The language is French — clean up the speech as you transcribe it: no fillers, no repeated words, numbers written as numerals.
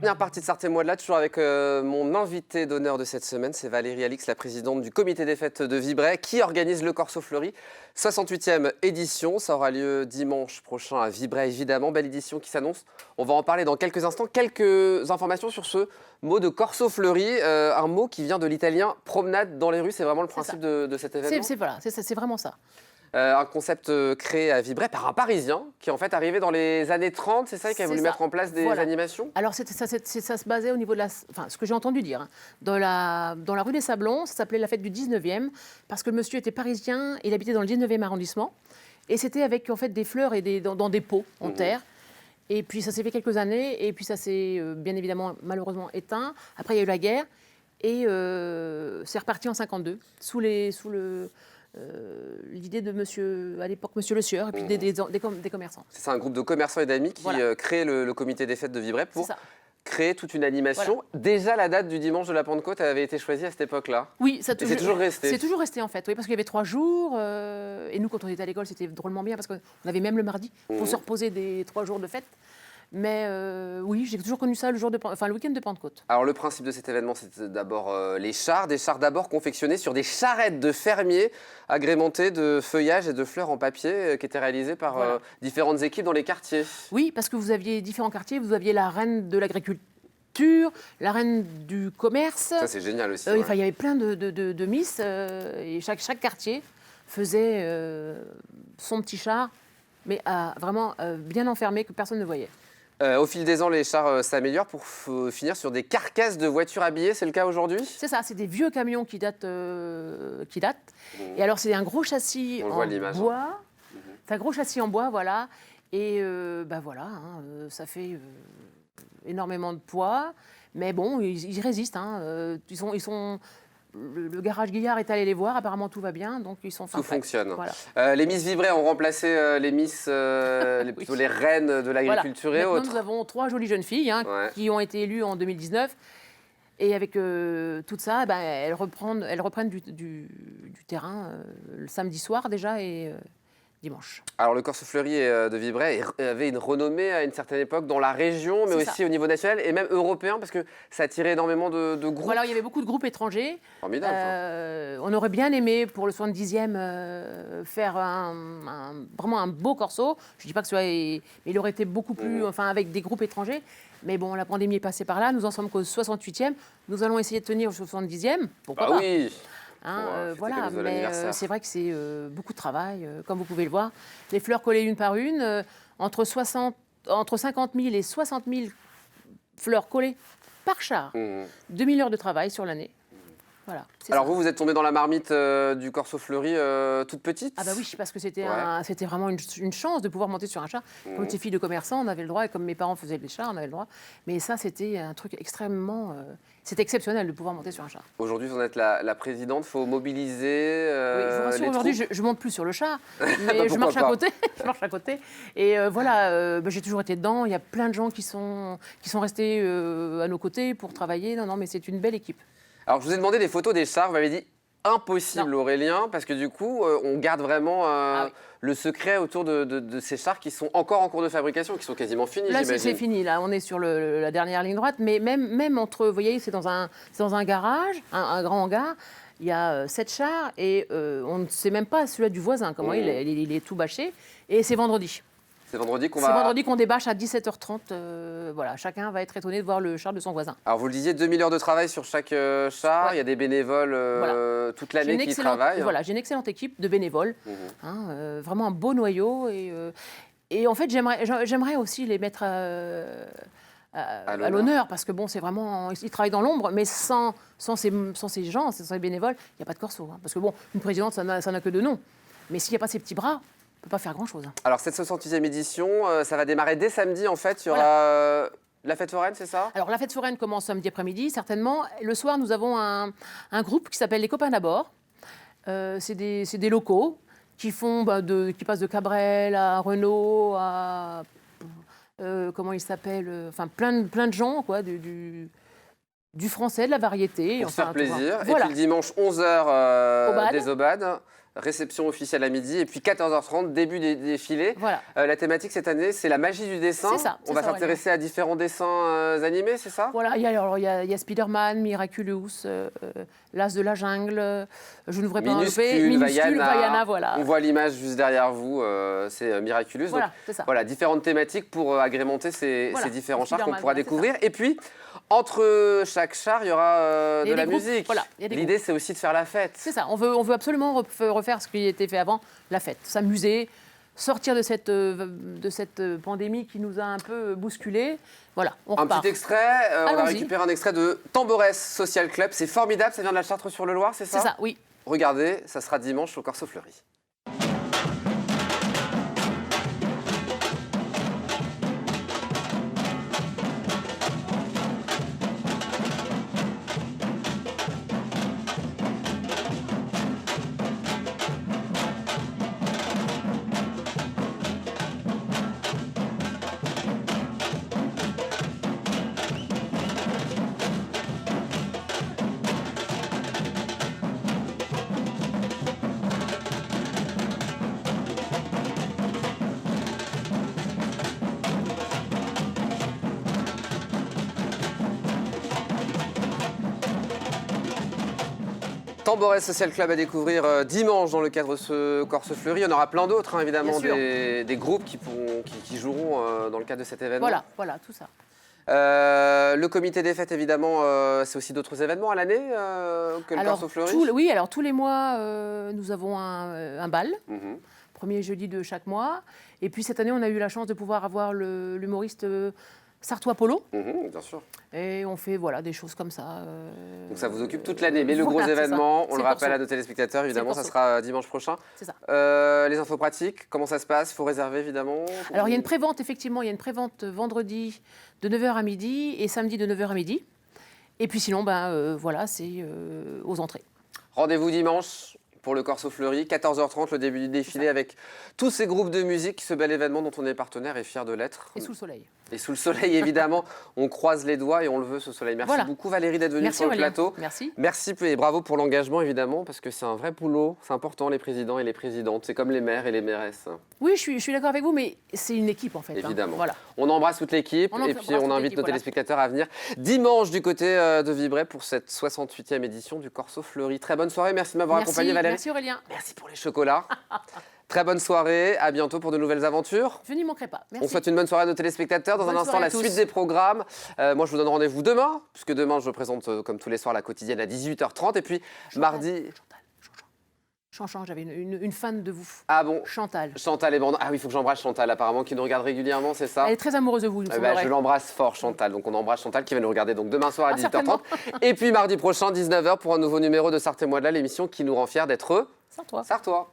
Bien parti de Sarthe-et-Moi-de-là, toujours avec mon invité d'honneur de cette semaine, c'est Valérie Alix, la présidente du comité des fêtes de Vibray, qui organise le Corso Fleuri, 68e édition. Ça aura lieu dimanche prochain à Vibray, évidemment. Belle édition qui s'annonce. On va en parler dans quelques instants. Quelques informations sur ce mot de Corso Fleuri, un mot qui vient de l'italien promenade dans les rues. C'est vraiment le principe de cet événement. C'est vraiment ça. Un concept créé à Vibray par un Parisien qui est en fait arrivé dans les années 30, c'est ça, qui a voulu mettre en place des animations. Alors ça se basait au niveau de ce que j'ai entendu dire, hein. Dans la rue des Sablons, ça s'appelait la fête du 19e, parce que le monsieur était parisien, il habitait dans le 19e arrondissement, et c'était avec en fait des fleurs et dans des pots en terre. Et puis ça s'est fait quelques années, et puis ça s'est bien évidemment malheureusement éteint. Après il y a eu la guerre, et c'est reparti en 52, sous l'idée de à l'époque, monsieur Le Sieur, et puis des commerçants. C'est ça, un groupe de commerçants et d'amis qui crée le comité des fêtes de Vibray pour créer toute une animation. Voilà. Déjà, la date du dimanche de la Pentecôte avait été choisie à cette époque-là. Oui, c'est toujours resté. C'est toujours resté, en fait, oui, parce qu'il y avait 3 jours. Et nous, quand on était à l'école, c'était drôlement bien, parce qu'on avait même le mardi pour se reposer des 3 jours de fête. Mais oui, j'ai toujours connu ça le week-end de Pentecôte. Alors le principe de cet événement, c'était d'abord des chars d'abord confectionnés sur des charrettes de fermiers agrémentées de feuillages et de fleurs en papier qui étaient réalisées par différentes équipes dans les quartiers. Oui, parce que vous aviez différents quartiers, vous aviez la reine de l'agriculture, la reine du commerce. Ça c'est génial aussi. Il y avait plein de miss et chaque quartier faisait son petit char, mais vraiment bien enfermé que personne ne voyait. Au fil des ans, les chars s'améliorent pour finir sur des carcasses de voitures habillées. C'est le cas aujourd'hui ? C'est ça, c'est des vieux camions qui datent. Et alors, c'est un gros châssis en bois. C'est un gros châssis en bois, voilà. Et ça fait énormément de poids. Mais bon, ils résistent. Hein. Le garage Guillard est allé les voir, apparemment tout va bien, donc ils sont tout fonctionne. Voilà. Les Miss Vibray ont remplacé les Miss, plutôt les reines de l'agriculture et autres. Nous avons 3 jolies jeunes filles qui ont été élues en 2019. Et avec tout ça, elles reprennent du terrain le samedi soir déjà et dimanche. Alors le Corso Fleuri de Vibray avait une renommée à une certaine époque dans la région, mais aussi au niveau national et même européen, parce que ça attirait énormément de groupes. Voilà, il y avait beaucoup de groupes étrangers. Formidable. On aurait bien aimé, pour le 70e, faire vraiment un beau corso. Je ne dis pas que ce soit... Mais il aurait été beaucoup plus... avec des groupes étrangers. Mais bon, la pandémie est passée par là. Nous en sommes qu'au 68e. Nous allons essayer de tenir au 70e. Pourquoi pas ? Oui. Voilà, mais c'est vrai que c'est beaucoup de travail, comme vous pouvez le voir. Les fleurs collées une par une, entre 50 000 et 60 000 fleurs collées par char. 2000 heures de travail sur l'année. Voilà, alors vous êtes tombée dans la marmite du Corso Fleuri toute petite ? Ah bah oui, parce que c'était vraiment une chance de pouvoir monter sur un char. Comme j'étais fille de commerçant, on avait le droit, et comme mes parents faisaient des chars, on avait le droit. Mais ça, c'était un truc extrêmement... c'était exceptionnel de pouvoir monter sur un char. Aujourd'hui, vous en êtes la présidente, il faut mobiliser oui, je vous rassure, aujourd'hui, je ne monte plus sur le char, mais je marche à côté. Et j'ai toujours été dedans. Il y a plein de gens qui sont restés à nos côtés pour travailler. Non, mais c'est une belle équipe. Alors, je vous ai demandé des photos des chars. Vous m'avez dit impossible, Aurélien, parce que du coup, on garde vraiment le secret autour de ces chars qui sont encore en cours de fabrication, qui sont quasiment finis, là, j'imagine. C'est fini. Là, on est sur la dernière ligne droite. Mais même entre, vous voyez, c'est dans un garage, un grand hangar. Il y a 7 chars et on ne sait même pas celui-là du voisin. Comment il est tout bâché. Et c'est vendredi. C'est vendredi qu'on débâche à 17h30. Voilà, chacun va être étonné de voir le char de son voisin. Alors, vous le disiez, 2000 heures de travail sur chaque char. Il y a des bénévoles toute l'année qui travaillent. Voilà, j'ai une excellente équipe de bénévoles. Vraiment un beau noyau. Et en fait, j'aimerais aussi les mettre à l'honneur, parce que bon, c'est vraiment... Ils travaillent dans l'ombre, mais sans ces gens, sans ces bénévoles, il n'y a pas de corso. Parce que bon, une présidente, ça n'a que 2 noms. Mais s'il n'y a pas ces petits bras... On ne peut pas faire grand-chose. Alors, cette 68e édition, ça va démarrer dès samedi, en fait. Il y aura la fête foraine, c'est ça ? Alors, la fête foraine commence samedi après-midi, certainement. Le soir, nous avons un groupe qui s'appelle Les Copains d'abord. C'est des locaux qui passent de Cabrel à Renault, à... comment ils s'appellent plein de gens, quoi, du français, de la variété. Pour se faire plaisir. Et puis le dimanche, 11h des Aubades. réception officielle à midi, et puis 14h30, début des défilés. Voilà. La thématique cette année, c'est la magie du dessin. C'est ça, On va s'intéresser à différents dessins animés, c'est ça? Voilà, il y a Spider-Man, Miraculous, L'As de la jungle, je ne voudrais pas enlever, Minuscule, Vaiana, voilà. On voit l'image juste derrière vous, c'est Miraculous. Voilà, Donc, c'est ça. voilà, différentes thématiques pour agrémenter ces différents chars qu'on Spider-Man, pourra voilà, découvrir. Et puis, entre chaque char, il y aura de la groupes, musique. voilà, il y a des L'idée, c'est aussi de faire la fête. C'est ça, on veut absolument refaire ce qui était fait avant, la fête, s'amuser, sortir de cette pandémie qui nous a un peu bousculés. Voilà, on repart. Un petit extrait, on va récupérer un extrait de Tamborès Social Club. C'est formidable, ça vient de la Chartre-sur-le-Loir, c'est ça? C'est ça, oui. Regardez, ça sera dimanche au Corso Fleury. Tamborès Social Club à découvrir dimanche dans le cadre de ce Corso Fleury. Il y en aura plein d'autres, hein, évidemment, des groupes qui joueront dans le cadre de cet événement. Voilà, tout ça. Le comité des fêtes, évidemment, c'est aussi d'autres événements à l'année que le Corso Fleury? Oui, alors tous les mois, nous avons un bal, premier jeudi de chaque mois. Et puis cette année, on a eu la chance de pouvoir avoir l'humoriste Sartois Polo. Bien sûr. Et on fait des choses comme ça. Donc ça vous occupe toute l'année. Mais le gros événement, on le rappelle à nos téléspectateurs, évidemment, ça sera dimanche prochain. C'est ça. Les infos pratiques, comment ça se passe? Il faut réserver, évidemment. Alors il y a une prévente, effectivement. Il y a une prévente vendredi de 9h à midi et samedi de 9h à midi. Et puis sinon, c'est aux entrées. Rendez-vous dimanche pour le Corso Fleury, 14h30, le début du défilé avec tous ces groupes de musique, ce bel événement dont on est partenaire et fier de l'être. Et sous le soleil. Et sous le soleil, évidemment, on croise les doigts et on le veut, ce soleil. Merci beaucoup Valérie d'être venue sur le plateau. Merci. Merci et bravo pour l'engagement, évidemment, parce que c'est un vrai boulot. C'est important, les présidents et les présidentes. C'est comme les maires et les mairesses. Oui, je suis d'accord avec vous, mais c'est une équipe, en fait. Évidemment. Voilà. On embrasse toute l'équipe et puis on invite nos téléspectateurs à venir dimanche du côté de Vibré pour cette 68e édition du Corso Fleury. Très bonne soirée. Merci de m'avoir accompagné, Valérie. Merci Aurélien. Merci pour les chocolats. Très bonne soirée, à bientôt pour de nouvelles aventures. Je n'y manquerai pas. Merci. On souhaite une bonne soirée à nos téléspectateurs. Dans un instant, la suite des programmes. Moi, je vous donne rendez-vous demain, puisque demain, je présente comme tous les soirs la quotidienne à 18h30. Et puis, mardi... Chantal, j'avais une fan de vous. Ah bon? Chantal. Chantal est bon. Ah oui, il faut que j'embrasse Chantal, apparemment, qui nous regarde régulièrement, c'est ça? Elle est très amoureuse de vous. Je l'embrasse fort, Chantal. Donc, on embrasse Chantal qui va nous regarder donc demain soir à 18h30. Et puis, mardi prochain, 19h, pour un nouveau numéro de Sartez-moi de là, l'émission qui nous rend fiers d'être Sartois. Sartois.